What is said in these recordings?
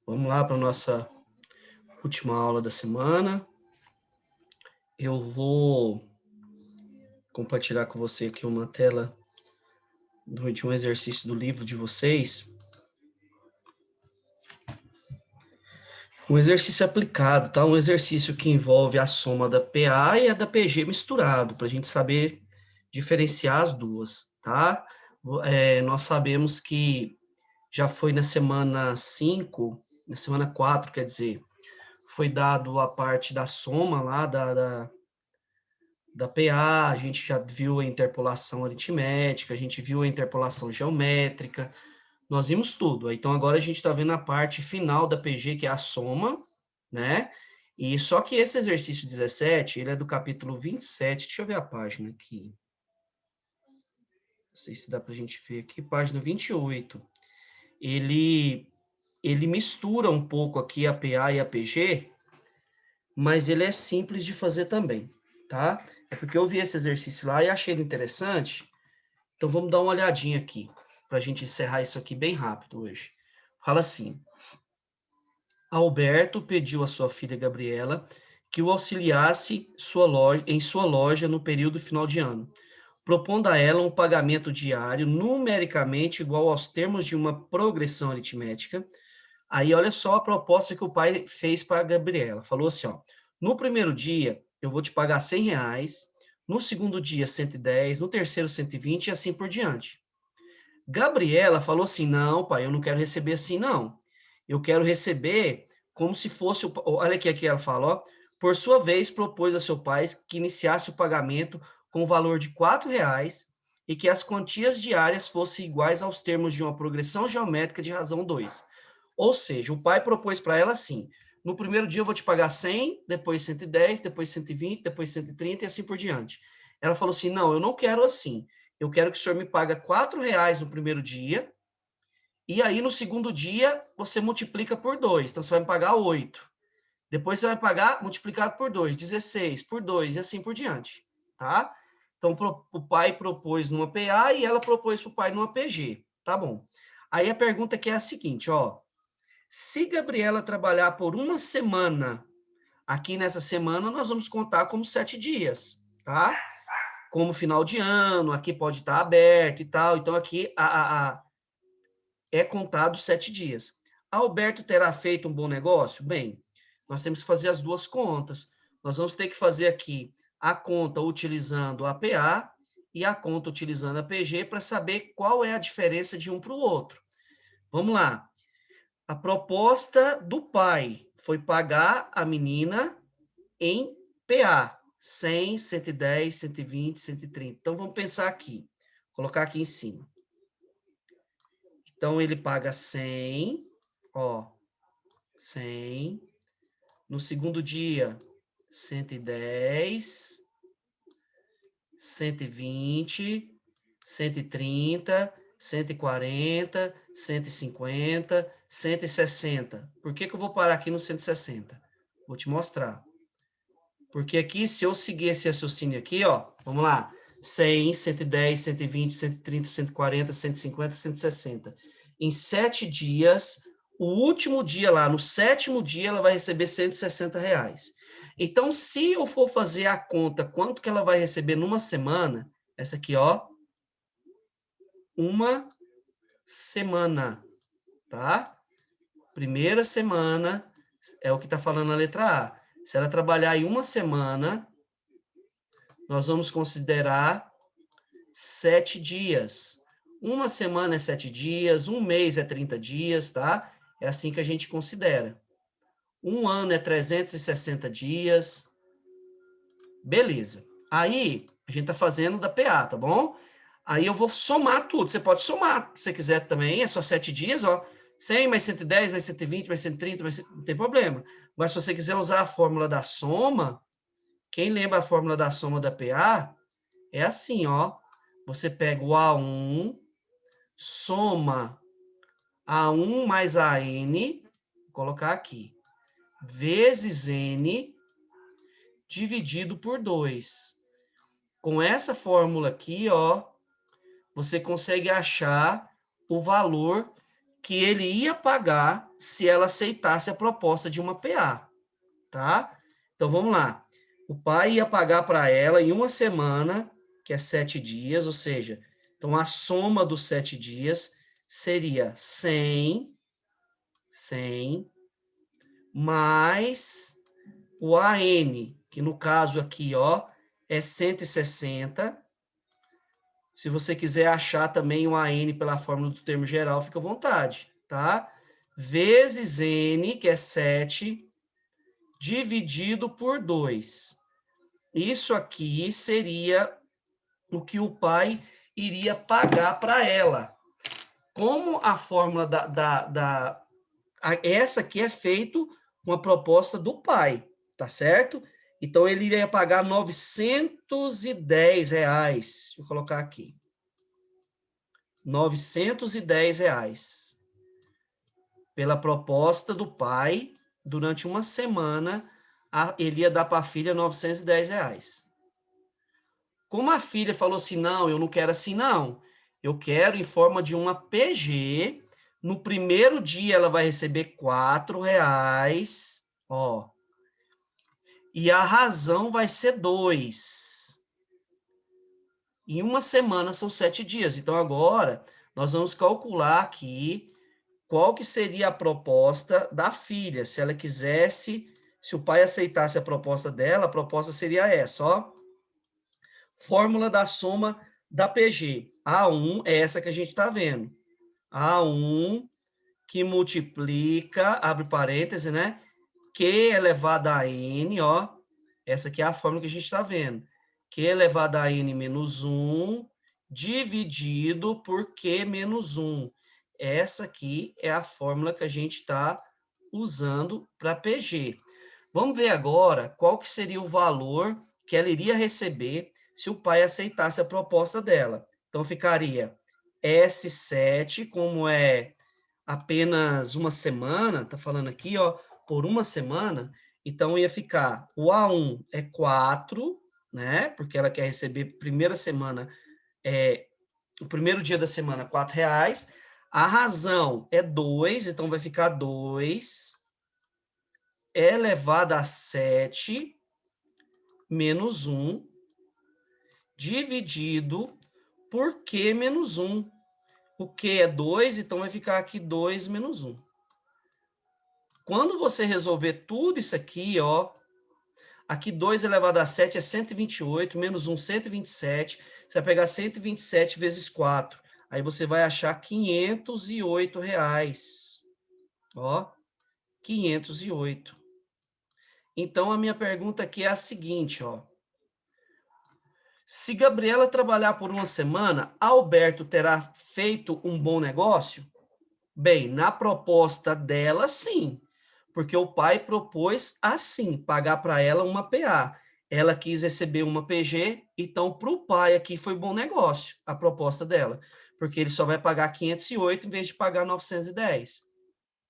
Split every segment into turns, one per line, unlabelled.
Vamos lá para a nossa última aula da semana. Eu vou compartilhar com você aqui uma tela de um exercício do livro de vocês. Um exercício aplicado, tá? Um exercício que envolve a soma da PA e a da PG misturado, para a gente saber diferenciar as duas, tá? Nós sabemos que já foi na semana 5, na semana 4, quer dizer, foi dado a parte da soma lá da PA, a gente já viu a interpolação aritmética, a gente viu a interpolação geométrica, nós vimos tudo. Então, agora a gente está vendo a parte final da PG, que é a soma, né? E só que esse exercício 17, ele é do capítulo 27, deixa eu ver a página aqui. Não sei se dá para a gente ver aqui, página 28. Ele mistura um pouco aqui a PA e a PG, mas ele é simples de fazer também, tá? É porque eu vi esse exercício lá e achei ele interessante, então vamos dar uma olhadinha aqui, para a gente encerrar isso aqui bem rápido hoje. Fala assim: Alberto pediu à sua filha Gabriela que o auxiliasse em sua loja no período final de ano, propondo a ela um pagamento diário numericamente igual aos termos de uma progressão aritmética. Aí, olha só a proposta que o pai fez para a Gabriela. Falou assim, ó, no primeiro dia, eu vou te pagar R$ 100, no segundo dia, 110, no terceiro, 120 e assim por diante. Gabriela falou assim, não, pai, eu não quero receber assim, não. Eu quero receber como se fosse, olha aqui que ela fala, ó, por sua vez, propôs a seu pai que iniciasse o pagamento com o valor de R$ 4 e que as quantias diárias fossem iguais aos termos de uma progressão geométrica de razão 2. Ou seja, o pai propôs para ela assim: no primeiro dia eu vou te pagar 100, depois 110, depois 120, depois 130 e assim por diante. Ela falou assim: não, eu não quero assim. Eu quero que o senhor me pague R$ 4 no primeiro dia, e aí no segundo dia você multiplica por 2. Então você vai me pagar 8. Depois você vai pagar multiplicado por 2, 16, por 2 e assim por diante. Tá? Então o pai propôs numa PA e ela propôs para o pai numa PG. Tá bom. Aí a pergunta aqui é a seguinte, ó. Se Gabriela trabalhar por uma semana, aqui nessa semana nós vamos contar como 7 dias, tá? Como final de ano, aqui pode estar aberto e tal. Então, aqui é contado 7 dias. Alberto terá feito um bom negócio? Bem, nós temos que fazer as duas contas. Nós vamos ter que fazer aqui a conta utilizando a PA e a conta utilizando a PG para saber qual é a diferença de um para o outro. Vamos lá. A proposta do pai foi pagar a menina em PA, 100, 110, 120, 130. Então, vamos pensar aqui, colocar aqui em cima. Então, ele paga 100, ó, 100. No segundo dia, 110, 120, 130, 140, 150, 160. Por que eu vou parar aqui no 160? Vou te mostrar. Porque aqui, se eu seguir esse raciocínio aqui, ó, vamos lá, 100, 110, 120, 130, 140, 150, 160. Em 7 dias, o último dia lá, no sétimo dia, ela vai receber R$ 160. Então, se eu for fazer a conta, quanto que ela vai receber numa semana, essa aqui, ó, uma semana, tá? Primeira semana é o que está falando na letra A. Se ela trabalhar em uma semana, nós vamos considerar 7 dias. Uma semana é 7 dias, um mês é 30 dias, tá? É assim que a gente considera. Um ano é 360 dias. Beleza. Aí, a gente tá fazendo da PA, tá bom? Aí eu vou somar tudo. Você pode somar, se você quiser também. É só 7 dias, ó. 100 mais 110 mais 120 mais 130, não tem problema. Mas se você quiser usar a fórmula da soma, quem lembra a fórmula da soma da PA, é assim, ó. Você pega o A1, soma A1 mais AN, vou colocar aqui, vezes N, dividido por 2. Com essa fórmula aqui, ó, você consegue achar o valor que ele ia pagar se ela aceitasse a proposta de uma PA, tá? Então, vamos lá. O pai ia pagar para ela em uma semana, que é 7 dias, ou seja, então a soma dos 7 dias seria 100 mais o AN, que no caso aqui, ó, é 160. Se você quiser achar também o AN pela fórmula do termo geral, fica à vontade, tá? Vezes N, que é 7, dividido por 2. Isso aqui seria o que o pai iria pagar para ela. Como a fórmula essa aqui é feito uma proposta do pai, tá certo? Então, ele iria pagar R$ 910. Deixa eu colocar aqui. R$ 910 pela proposta do pai. Durante uma semana, ele ia dar para a filha R$ 910. Como a filha falou assim, não, eu não quero assim, não. Eu quero em forma de uma PG. No primeiro dia, ela vai receber R$ 4, ó. E a razão vai ser 2. Em uma semana são 7 dias. Então, agora, nós vamos calcular aqui qual que seria a proposta da filha. Se ela quisesse, se o pai aceitasse a proposta dela, a proposta seria essa, ó. Fórmula da soma da PG. A1 é essa que a gente está vendo. A1 que multiplica, abre parêntese, né? Q elevado a N, ó. Essa aqui é a fórmula que a gente está vendo. Q elevado a N menos 1 dividido por Q menos 1. Essa aqui é a fórmula que a gente está usando para PG. Vamos ver agora qual que seria o valor que ela iria receber se o pai aceitasse a proposta dela. Então, ficaria S7, como é apenas uma semana, tá falando aqui, ó, por uma semana, então ia ficar, o A1 é 4, né, porque ela quer receber primeira semana, o primeiro dia da semana, R$ 4, a razão é 2, então vai ficar 2 elevado a 7 menos 1 dividido por Q menos 1. O Q é 2, então vai ficar aqui 2 menos 1. Quando você resolver tudo isso aqui, ó, aqui 2 elevado a 7 é 128, menos 1, 127. Você vai pegar 127 vezes 4. Aí você vai achar R$ 508. Ó, 508. Então, a minha pergunta aqui é a seguinte, ó. Se Gabriela trabalhar por uma semana, Alberto terá feito um bom negócio? Bem, na proposta dela, sim. Porque o pai propôs assim, pagar para ela uma PA. Ela quis receber uma PG, então para o pai aqui foi bom negócio, a proposta dela. Porque ele só vai pagar 508 em vez de pagar 910.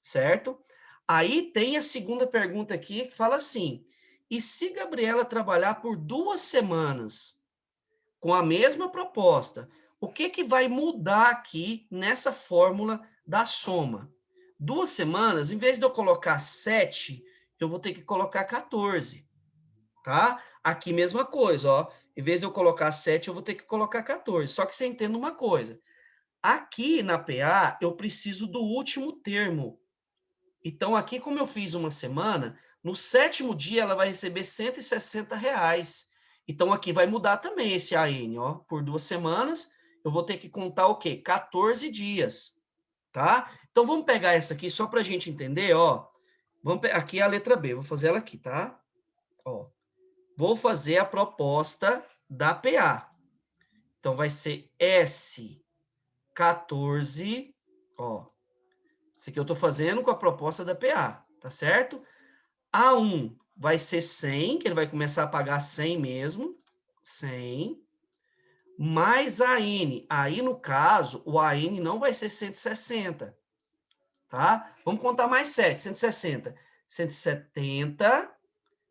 Certo? Aí tem a segunda pergunta aqui que fala assim: e se Gabriela trabalhar por 2 semanas com a mesma proposta, o que que vai mudar aqui nessa fórmula da soma? 2 semanas, em vez de eu colocar 7, eu vou ter que colocar 14, tá? Aqui mesma coisa, ó. Em vez de eu colocar 7, eu vou ter que colocar 14. Só que você entenda uma coisa. Aqui na PA, eu preciso do último termo. Então, aqui, como eu fiz uma semana, no 7º dia ela vai receber R$ 160. Então, aqui vai mudar também esse AN, ó. Por 2 semanas, eu vou ter que contar o quê? 14 dias, tá? Então, vamos pegar essa aqui só para a gente entender, ó. Aqui é a letra B, vou fazer ela aqui, tá? Ó, vou fazer a proposta da PA. Então, vai ser S14, ó. Isso aqui eu estou fazendo com a proposta da PA, tá certo? A1 vai ser 100, que ele vai começar a pagar 100 mesmo, 100, mais a N. Aí, no caso, o AN não vai ser 160, tá? Vamos contar mais 7, 160, 170,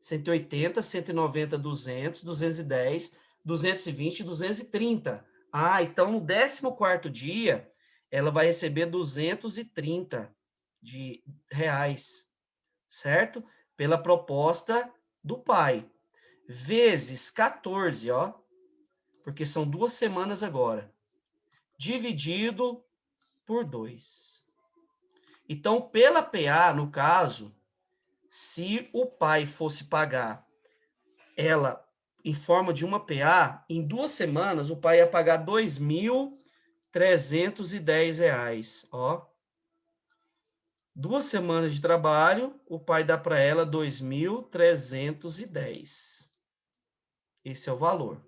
180, 190, 200, 210, 220 e 230. Ah, então no 14º dia, ela vai receber 230 de reais, certo? Pela proposta do pai. Vezes 14, ó, porque são 2 semanas agora, dividido por 2. Então, pela PA, no caso, se o pai fosse pagar ela em forma de uma PA, em 2 semanas o pai ia pagar R$ 2.310, ó. 2 semanas de trabalho, o pai dá para ela 2.310. Esse é o valor.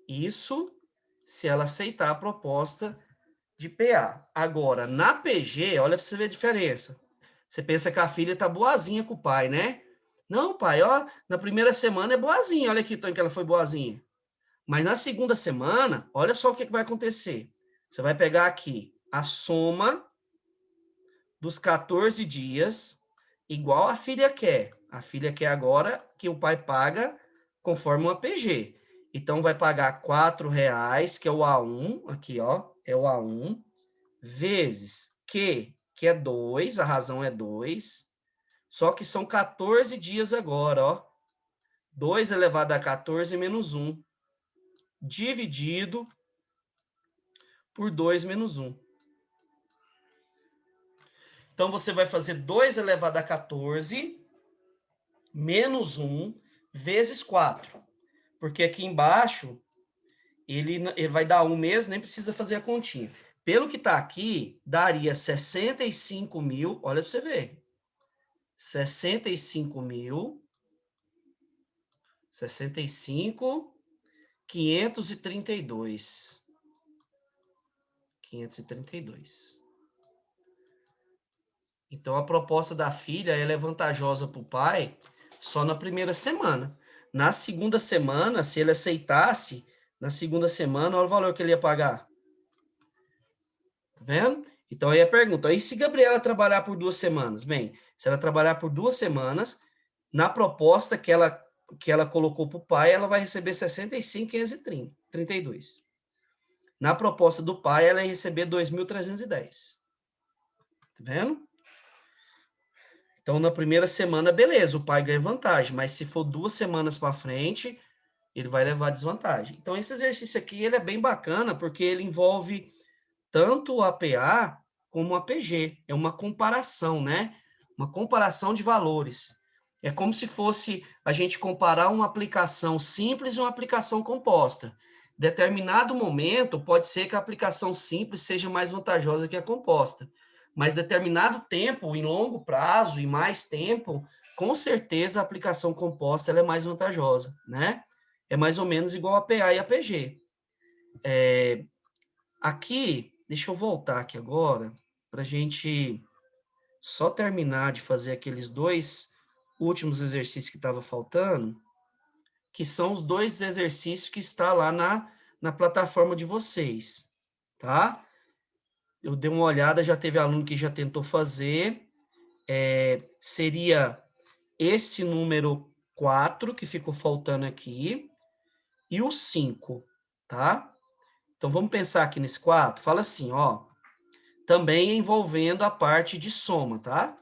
Isso se ela aceitar a proposta de PA. Agora, na PG, olha para você ver a diferença. Você pensa que a filha tá boazinha com o pai, né? Não, pai, ó, na primeira semana é boazinha. Olha aqui, tanto que ela foi boazinha. Mas na segunda semana, olha só o que vai acontecer. Você vai pegar aqui a soma dos 14 dias, igual a filha quer. A filha quer agora que o pai paga conforme uma PG. Então, vai pagar R$ 4,00, que é o A1, aqui, ó, é o A1, vezes que é 2, a razão é 2, só que são 14 dias agora, ó. 2 elevado a 14 menos 1, dividido por 2 menos 1. Então, você vai fazer 2 elevado a 14 menos 1 vezes 4. Porque aqui embaixo, ele vai dar 1 mesmo, nem precisa fazer a continha. Pelo que está aqui, daria 65 mil, olha para você ver. 65.532. 532. Então, a proposta da filha ela é vantajosa para o pai só na primeira semana. Na segunda semana, se ele aceitasse, na segunda semana, olha o valor que ele ia pagar. Tá vendo? Então, aí a pergunta, aí se Gabriela trabalhar por 2 semanas? Bem, se ela trabalhar por 2 semanas, na proposta que ela colocou para o pai, ela vai receber 65.532. Na proposta do pai, ela ia receber 2.310. Tá vendo? Então, na primeira semana, beleza, o pai ganha vantagem, mas se for 2 semanas para frente, ele vai levar desvantagem. Então, esse exercício aqui, ele é bem bacana, porque ele envolve tanto a PA como a PG. É uma comparação, né? Uma comparação de valores. É como se fosse a gente comparar uma aplicação simples e uma aplicação composta. Determinado momento, pode ser que a aplicação simples seja mais vantajosa que a composta. Mas determinado tempo, em longo prazo e mais tempo, com certeza a aplicação composta ela é mais vantajosa, né? É mais ou menos igual a PA e a PG. Aqui, deixa eu voltar aqui agora, para a gente só terminar de fazer aqueles 2 últimos exercícios que estava faltando, que são os 2 exercícios que está lá na plataforma de vocês, tá? Eu dei uma olhada, já teve aluno que já tentou fazer, seria esse número 4 que ficou faltando aqui, e o 5, tá? Então, vamos pensar aqui nesse 4, fala assim, ó, também envolvendo a parte de soma, tá?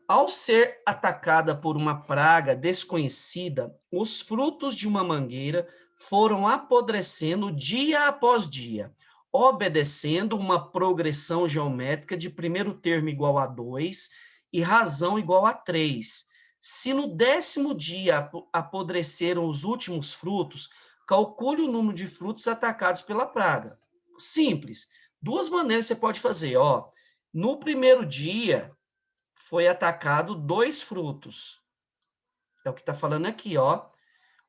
Ao ser atacada por uma praga desconhecida, os frutos de uma mangueira foram apodrecendo dia após dia, obedecendo uma progressão geométrica de primeiro termo igual a 2 e razão igual a 3. Se no 10º dia apodreceram os últimos frutos, calcule o número de frutos atacados pela praga. Simples. 2 maneiras você pode fazer, ó. No primeiro dia, foi atacado 2 frutos. É o que está falando aqui, ó.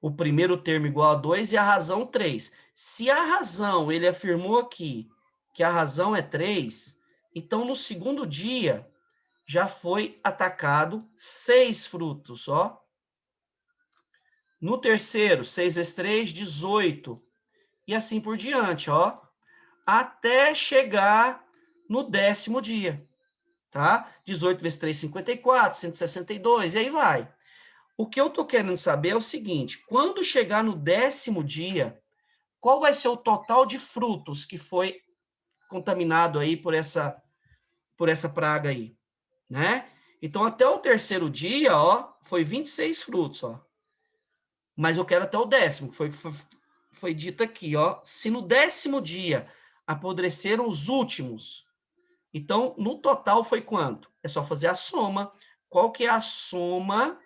O primeiro termo igual a 2 e a razão 3. Se a razão, ele afirmou aqui que a razão é 3, então no segundo dia já foi atacado 6 frutos, ó. No terceiro, 6 vezes 3, 18. E assim por diante, ó. Até chegar no 10º dia. Tá? 18 vezes 3, 54, 162, e aí vai. O que eu estou querendo saber é o seguinte, quando chegar no 10º dia, qual vai ser o total de frutos que foi contaminado aí por essa praga aí, né? Então, até o terceiro dia, ó, foi 26 frutos, ó. Mas eu quero até o 10º, foi dito aqui, ó. Se no 10º dia apodreceram os últimos, então, no total foi quanto? É só fazer a soma. Qual que é a soma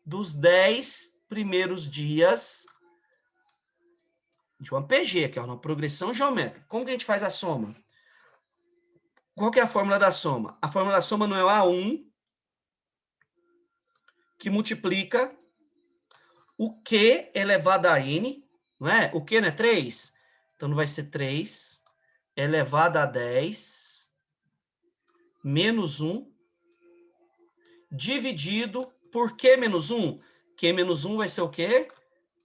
dos 10 primeiros dias de uma PG, que é uma progressão geométrica? Como que a gente faz a soma? Qual que é a fórmula da soma? A fórmula da soma não é o A1 que multiplica o Q elevado a N, não é? O Q não é 3? Então, não vai ser 3 elevado a 10 menos 1 dividido por Q menos 1. Q menos 1 vai ser o quê?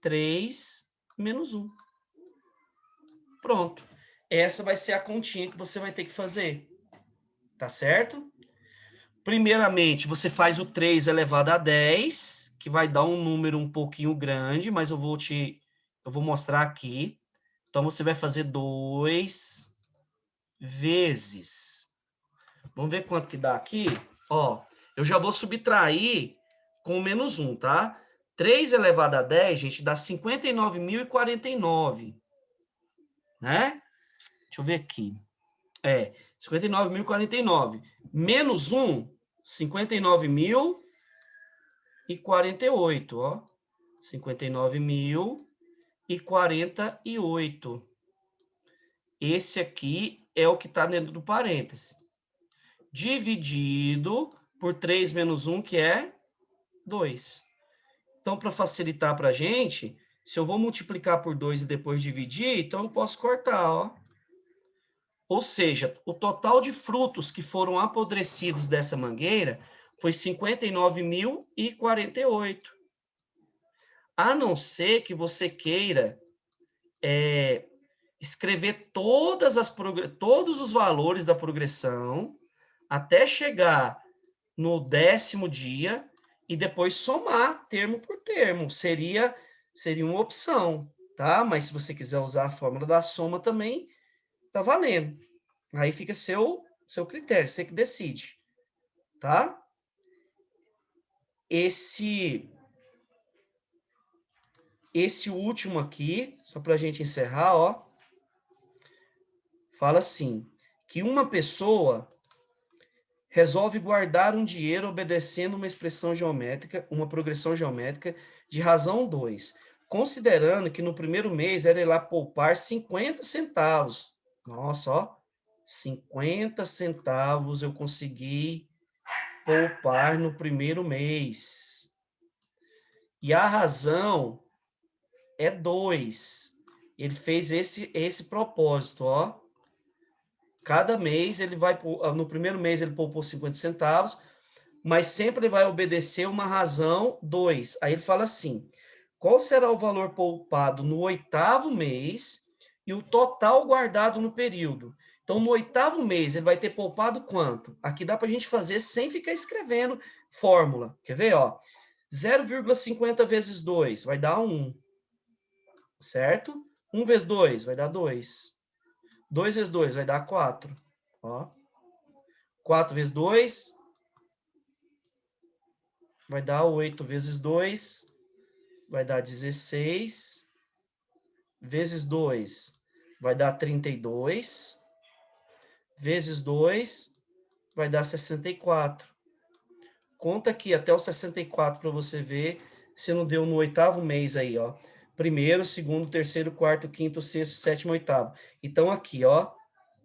3 menos 1. Pronto. Essa vai ser a continha que você vai ter que fazer. Tá certo? Primeiramente, você faz o 3 elevado a 10, que vai dar um número um pouquinho grande, mas eu vou mostrar aqui. Então, você vai fazer 2 vezes. Vamos ver quanto que dá aqui? Ó, eu já vou subtrair com o menos 1, tá? 3 elevado a 10, gente, dá 59.049, né? Deixa eu ver aqui. 59.049. Menos 1, 59.048, ó. 59.048. Esse aqui é o que está dentro do parêntese. Dividido por 3 menos 1, que é 2. Então, para facilitar para a gente, se eu vou multiplicar por 2 e depois dividir, então eu posso cortar, ó. Ou seja, o total de frutos que foram apodrecidos dessa mangueira foi 59.048. A não ser que você queira escrever todos os valores da progressão até chegar no 10º dia e depois somar termo por termo. Seria uma opção, tá? Mas se você quiser usar a fórmula da soma também, tá valendo. Aí fica seu critério, você que decide, tá? Esse último aqui, só para a gente encerrar, ó, fala assim, que uma pessoa resolve guardar um dinheiro obedecendo uma expressão geométrica, uma progressão geométrica de razão 2, considerando que no primeiro mês era ir lá poupar 50 centavos. Nossa, ó, 50 centavos eu consegui poupar no primeiro mês. E a razão é 2. Ele fez esse propósito, ó. Cada mês ele vai, no primeiro mês ele poupou 50 centavos, mas sempre ele vai obedecer uma razão 2. Aí ele fala assim, qual será o valor poupado no 8º mês e o total guardado no período? Então, no 8º mês, ele vai ter poupado quanto? Aqui dá para a gente fazer sem ficar escrevendo fórmula. Quer ver? Ó? 0,50 vezes 2 vai dar 1. Certo? 1 vezes 2 vai dar 2. 2 vezes 2 vai dar 4. Ó. 4 vezes 2 vai dar 8 vezes 2 vai dar 16. Vezes 2 vai dar 32. Vezes 2 vai dar 64. Conta aqui até o 64 para você ver se não deu no 8º mês aí, ó. Primeiro, segundo, terceiro, quarto, quinto, sexto, sétimo, 8º. Então, aqui, ó,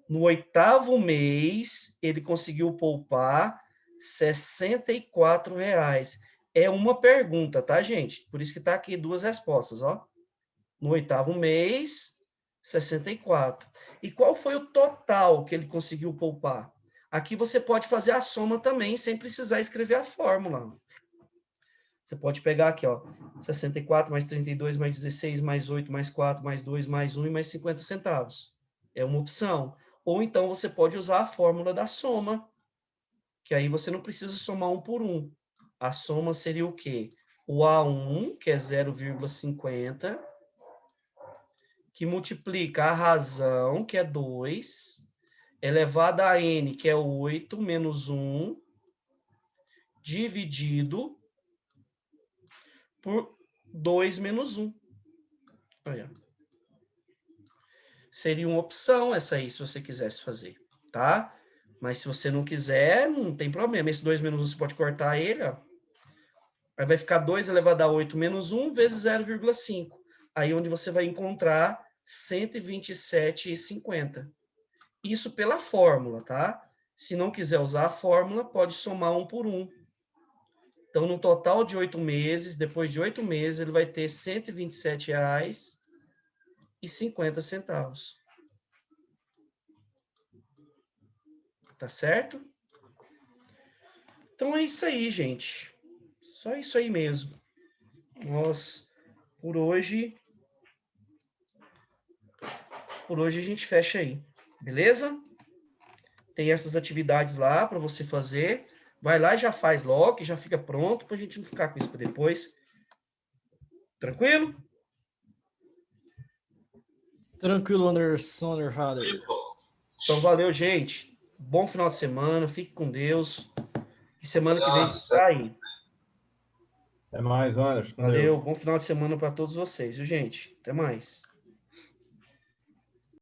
no 8º mês, ele conseguiu poupar R$64. É uma pergunta, tá, gente? Por isso que tá aqui 2 respostas, ó. No 8º mês, 64. E qual foi o total que ele conseguiu poupar? Aqui você pode fazer a soma também, sem precisar escrever a fórmula. Você pode pegar aqui, ó, 64 mais 32 mais 16 mais 8 mais 4 mais 2 mais 1 e mais 50 centavos. É uma opção. Ou então você pode usar a fórmula da soma, que aí você não precisa somar 1 por 1. A soma seria o quê? O A1, que é 0,50, que multiplica a razão, que é 2, elevada a n, que é 8, menos 1, dividido por 2 menos 1. Olha. Seria uma opção essa aí, se você quisesse fazer, tá? Mas se você não quiser, não tem problema. Esse 2 menos 1 você pode cortar ele, ó. Aí vai ficar 2 elevado a 8 menos 1 vezes 0,5. Aí onde você vai encontrar 127,50. Isso pela fórmula, tá? Se não quiser usar a fórmula, pode somar 1 por 1. Então, no total de 8 meses, depois de 8 meses, ele vai ter R$ 127,50. Tá certo? Então é isso aí, gente. Só isso aí mesmo. Nós, por hoje a gente fecha aí. Beleza? Tem essas atividades lá para você fazer. Vai lá e já faz logo, que já fica pronto, para a gente não ficar com isso para depois. Tranquilo?
Tranquilo, Anderson, Father.
Então, valeu, gente. Bom final de semana. Fique com Deus. E semana que vem a gente tá aí.
Até mais, Anderson.
Valeu. Bom final de semana para todos vocês, viu, gente? Até mais.